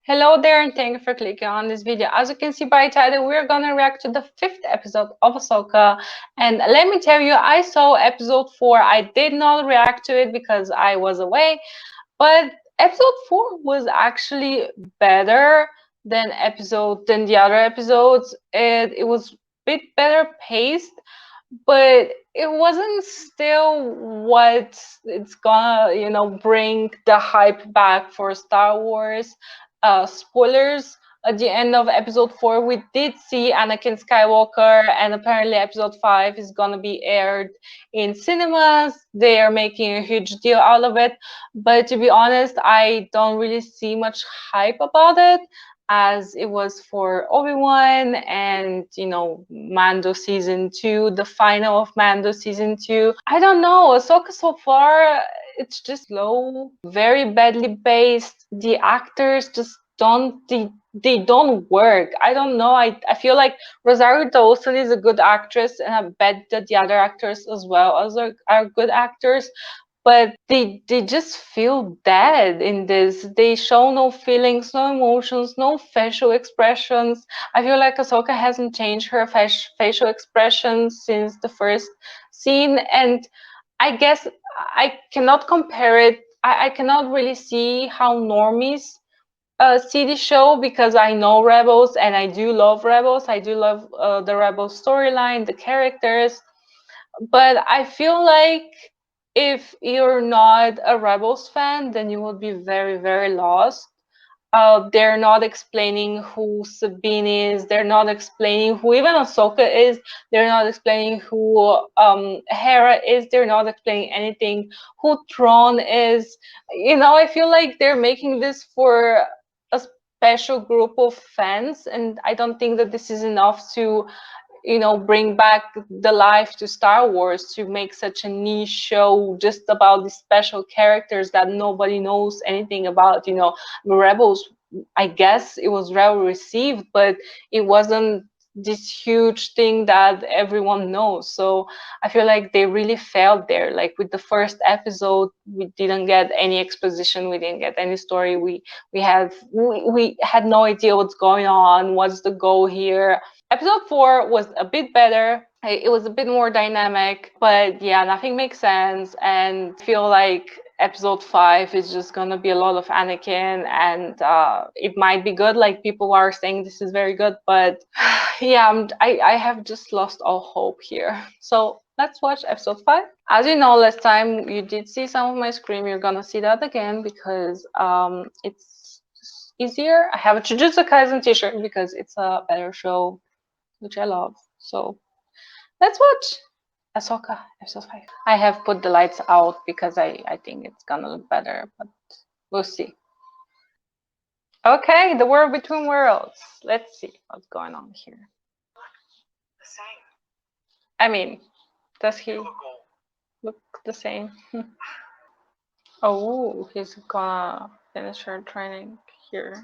Hello there, and thank you for clicking on this video. As you can see by title, we're gonna react to the fifth episode of Ahsoka. And let me tell you, I saw episode 4. I did not react to it because I was away, but episode 4 was actually better than the other episodes. It was a bit better paced, but it wasn't still what it's gonna bring the hype back for Star Wars. Spoilers, at the end of episode 4 we did see Anakin Skywalker, and apparently episode 5 is gonna be aired in cinemas. They are making a huge deal out of it, but to be honest, I don't really see much hype about it, as it was for Obi-Wan and Mando season 2, the final of Mando season 2. I don't know, Ahsoka so far, it's just low, very badly paced. The actors just they don't work. I don't know. I feel like Rosario Dawson is a good actress, and I bet that the other actors as well as are good actors, but they just feel dead in this. They show no feelings, no emotions, no facial expressions. I feel like Ahsoka hasn't changed her facial expressions since the first scene, and I guess I cannot compare it. I cannot really see how normies see the show, because I know Rebels and I do love Rebels. I do love the Rebels storyline, the characters, but I feel like if you're not a Rebels fan, then you will be very, very lost. They're not explaining who Sabine is. They're not explaining who even Ahsoka is. They're not explaining who Hera is. They're not explaining anything. Who Thrawn is. I feel like they're making this for a special group of fans, and I don't think that this is enough to bring back the life to Star Wars, to make such a niche show just about these special characters that nobody knows anything about. Rebels, I guess it was well received, but it wasn't this huge thing that everyone knows. So I feel like they really failed there. Like with the first episode, we didn't get any exposition, we didn't get any story. We had no idea what's going on, what's the goal here. Episode 4 was a bit better. It was a bit more dynamic, but yeah, nothing makes sense. And I feel like episode 5 is just gonna be a lot of Anakin, and it might be good. Like, people are saying this is very good, but yeah, I have just lost all hope here. So let's watch episode 5. As you know, last time you did see some of my scream. You're gonna see that again because it's easier. I have a Jujutsu Kaisen t-shirt because it's a better show, which I love. So let's watch Ahsoka episode 5. I have put the lights out because I think it's gonna look better, but we'll see. Okay, the world between worlds. Let's see what's going on here. I mean, does he look the same? Oh, he's gonna finish her training here.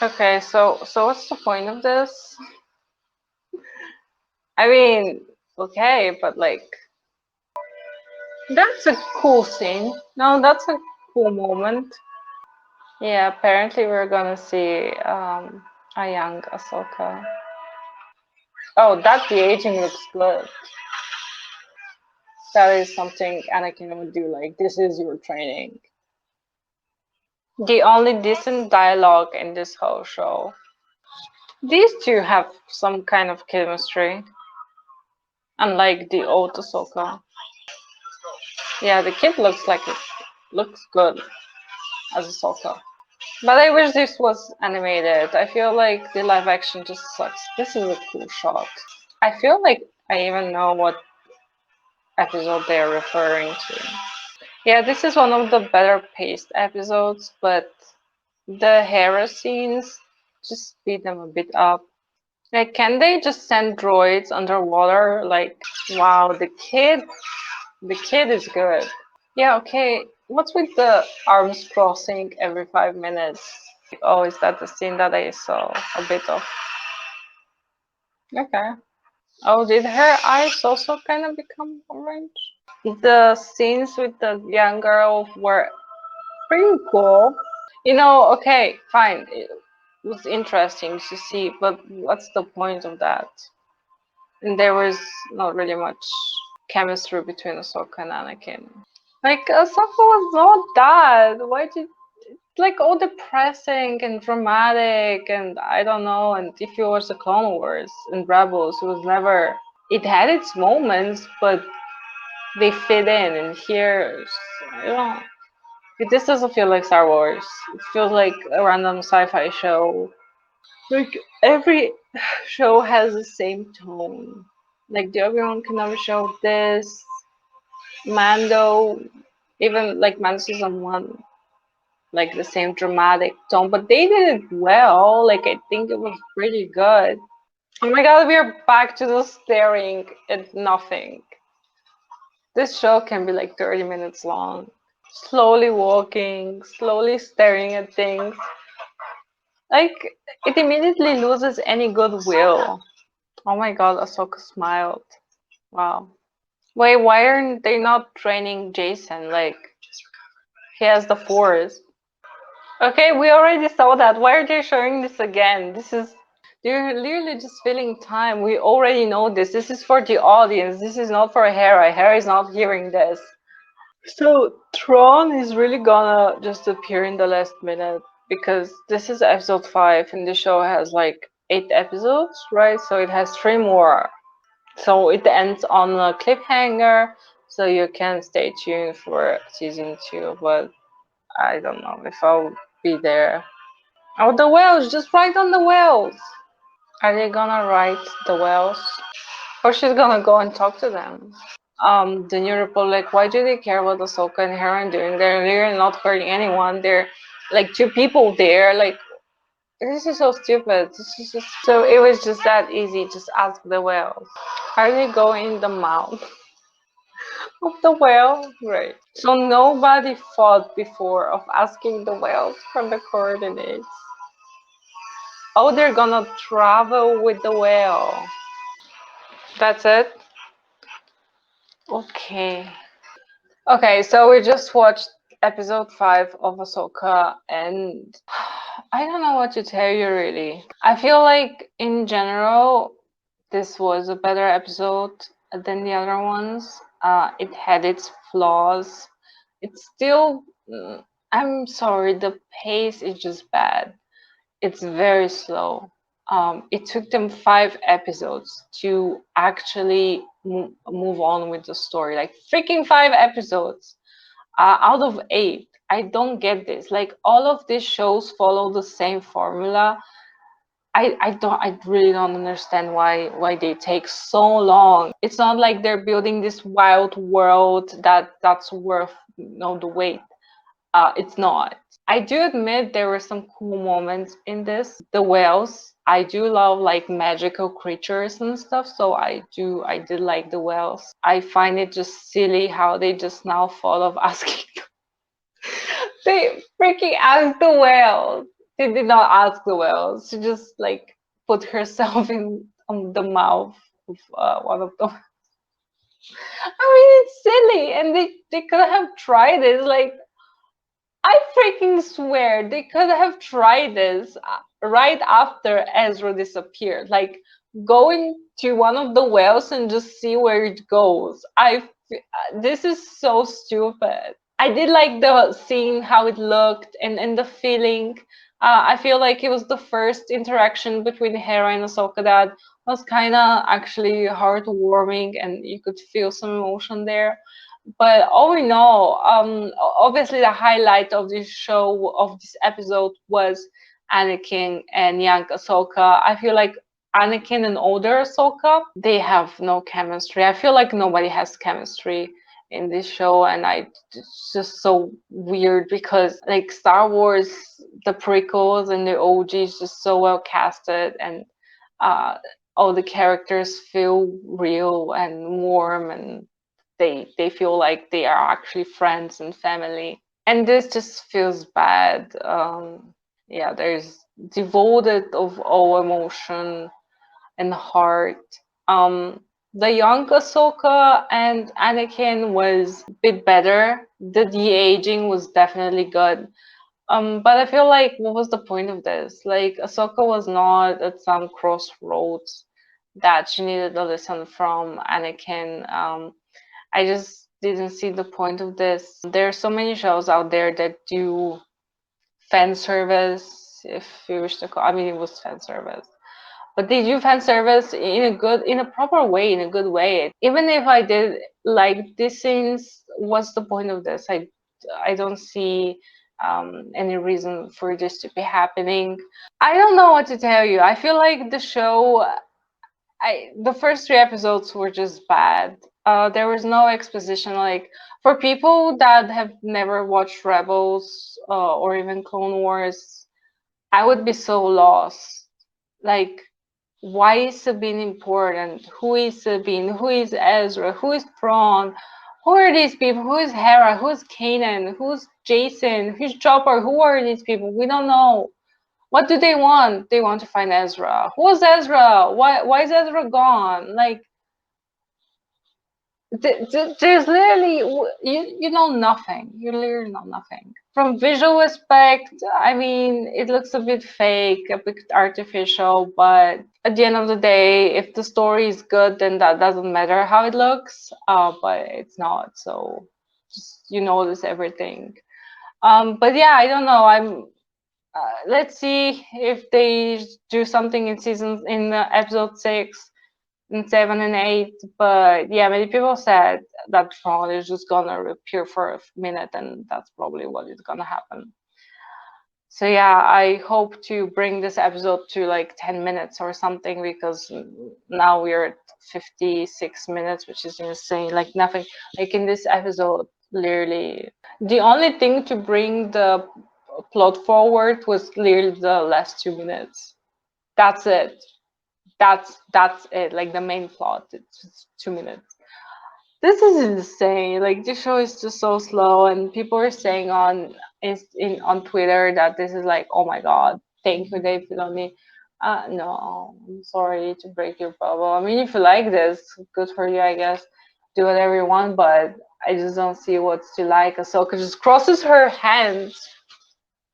Okay, so what's the point of this? I mean, okay, but like, that's a cool scene. No, that's a cool moment. Yeah, apparently we're gonna see a young Ahsoka. Oh, that the aging looks good. That is something Anakin would do, like, this is your training. The only decent dialogue in this whole show. These two have some kind of chemistry, unlike the old Ahsoka. Yeah, the kid looks like it looks good as Ahsoka. But I wish this was animated. I feel like the live action just sucks. This is a cool shot. I feel like I even know what episode they're referring to. Yeah, this is one of the better paced episodes, but the Hera scenes just speed them a bit up. Like, can they just send droids underwater? Like, wow, the kid is good. Yeah, okay. What's with the arms crossing every 5 minutes? Oh, is that the scene that I saw a bit of? Okay. Oh, did her eyes also kind of become orange? The scenes with the young girl were pretty cool. Okay, fine. It was interesting to see, but what's the point of that? And there was not really much chemistry between Ahsoka and Anakin. Like, Ahsoka was not that. Why did like all depressing and dramatic and I don't know. And if you watch the Clone Wars and Rebels, it was never. It had its moments, but they fit in. And here, I don't. This doesn't feel like Star Wars. It feels like a random sci-fi show. Like every show has the same tone. Like the Obi-Wan Kenobi show, this Mando, even like Mando season one, like the same dramatic tone, but they did it well. Like I think it was pretty good. Oh my god, we are back to the staring at nothing. This show can be like 30 minutes long. Slowly walking, slowly staring at things. Like it immediately loses any goodwill. Oh my god, Ahsoka smiled. Wow. Wait, why aren't they not training Jason? Like he has the force. Okay, we already saw that. Why are they showing this again? They're literally just filling time. We already know this. This is for the audience. This is not for Hera. Hera is not hearing this. So Tron is really gonna just appear in the last minute because this is episode 5 and the show has like 8 episodes, right? So it has 3 more. So it ends on a cliffhanger, so you can stay tuned for season 2, but I don't know if I'll be there. Oh, the whales! Just write on the whales! Are they gonna write the whales? Or she's gonna go and talk to them? The New Republic, why do they care what Ahsoka and Hera are doing? They're not hurting anyone. They're like 2 people there. Like, this is so stupid. This is just so it was just that easy. Just ask the whales. Are they going in the mouth of the whale? Right. So nobody thought before of asking the whales for the coordinates. Oh, they're gonna travel with the whale. That's it? Okay. Okay, so we just watched episode 5 of Ahsoka, and I don't know what to tell you really. I feel like in general, this was a better episode than the other ones. It had its flaws. It's still, I'm sorry, the pace is just bad. It's very slow. It took them 5 episodes to actually move on with the story. Like freaking 5 episodes out of 8. I don't get this. Like all of these shows follow the same formula. I really don't understand why they take so long. It's not like they're building this wild world that's worth the wait. It's not. I do admit there were some cool moments in this. The whales. I do love like magical creatures and stuff, so I did like the whales. I find it just silly how they just now thought of asking. They freaking asked the whales. They did not ask the whales. She just like put herself in the mouth of one of them. I mean, it's silly, and they could have tried it. Like I freaking swear they could have tried this right after Ezra disappeared. Like going to one of the wells and just see where it goes. This is so stupid. I did like the seeing how it looked and the feeling. I feel like it was the first interaction between Hera and Ahsoka that was kind of actually heartwarming, and you could feel some emotion there. But all in all, obviously the highlight of this show, of this episode, was Anakin and young Ahsoka. I feel like Anakin and older Ahsoka, they have no chemistry. I feel like nobody has chemistry in this show, and it's just so weird because like Star Wars, the prequels and the OG is just so well casted, and uh, all the characters feel real and warm, and they feel like they are actually friends and family. And this just feels bad. Yeah, there's devoted of all emotion and heart. Um, the young Ahsoka and Anakin was a bit better. The de-aging was definitely good. But I feel like what was the point of this? Like Ahsoka was not at some crossroads that she needed a lesson from Anakin. I just didn't see the point of this. There are so many shows out there that do fan service, if you wish to call. I mean, it was fan service, but they do fan service in a proper way, in a good way. Even if I did like these scenes, what's the point of this? I don't see any reason for this to be happening. I don't know what to tell you. I feel like the show, the first three episodes were just bad. There was no exposition. Like for people that have never watched Rebels or even Clone Wars, I would be so lost. Like, why is Sabine important? Who is Sabine? Who is Ezra? Who is Thrawn? Who are these people? Who is Hera? Who's Kanan? Who's Jason? Who's Chopper? Who are these people? We don't know. What do they want? They want to find Ezra. Who is Ezra? Why is Ezra gone? Like there's literally you know nothing. You literally know nothing. From visual aspect, I mean, it looks a bit fake, a bit artificial, but at the end of the day, if the story is good, then that doesn't matter how it looks. But it's not, so just you notice everything. But yeah, I don't know. Let's see if they do something in episode 6 and 7 and 8. But yeah, many people said that Tron is just gonna appear for a minute, and that's probably what is gonna happen. So yeah, I hope to bring this episode to like 10 minutes or something, because now we're at 56 minutes, which is insane. Like nothing, like in this episode, literally the only thing to bring the plot forward was literally the last 2 minutes. That's it. That's it. Like the main plot, it's just 2 minutes. This is insane. Like this show is just so slow, and people are saying on Twitter that this is like, oh my god, thank you, Dave Filoni. No, I'm sorry to break your bubble. I mean, if you like this, good for you, I guess. Do whatever you want, but I just don't see what's to like. Ahsoka just crosses her hands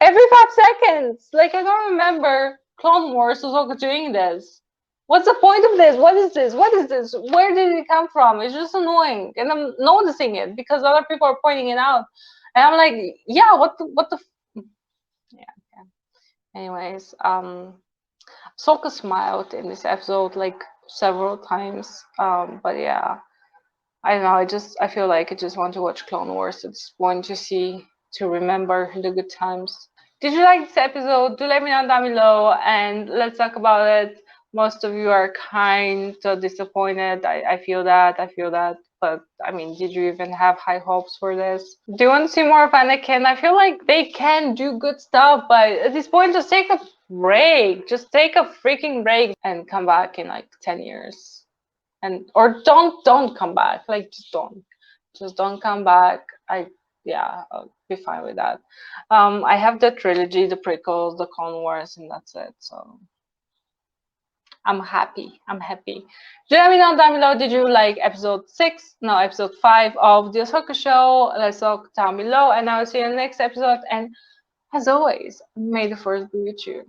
every 5 seconds. Like I don't remember Clone Wars Ahsoka doing this. What's the point of this? What is this? What is this? Where did it come from? It's just annoying, and I'm noticing it because other people are pointing it out, and I'm like, yeah, what the, yeah. Okay. Anyways, Ahsoka smiled in this episode like several times, but yeah, I don't know. I feel like I just want to watch Clone Wars. It's one to see, to remember the good times. Did you like this episode? Do let me know down below and let's talk about it. Most of you are kind of disappointed. I feel that. I feel that. But I mean, did you even have high hopes for this? Do you want to see more of Anakin? I feel like they can do good stuff, but at this point, just take a break. Just take a freaking break and come back in like 10 years. And or don't come back. Like just don't come back. Yeah, I'll be fine with that. I have the trilogy, the prequels, the Clone Wars, and that's it. So I'm happy. I'm happy. Do let me know down below. Did you like episode 6? No, episode 5 of the Ahsoka show? Let's talk down below, and I'll see you in the next episode. And as always, may the force be with you.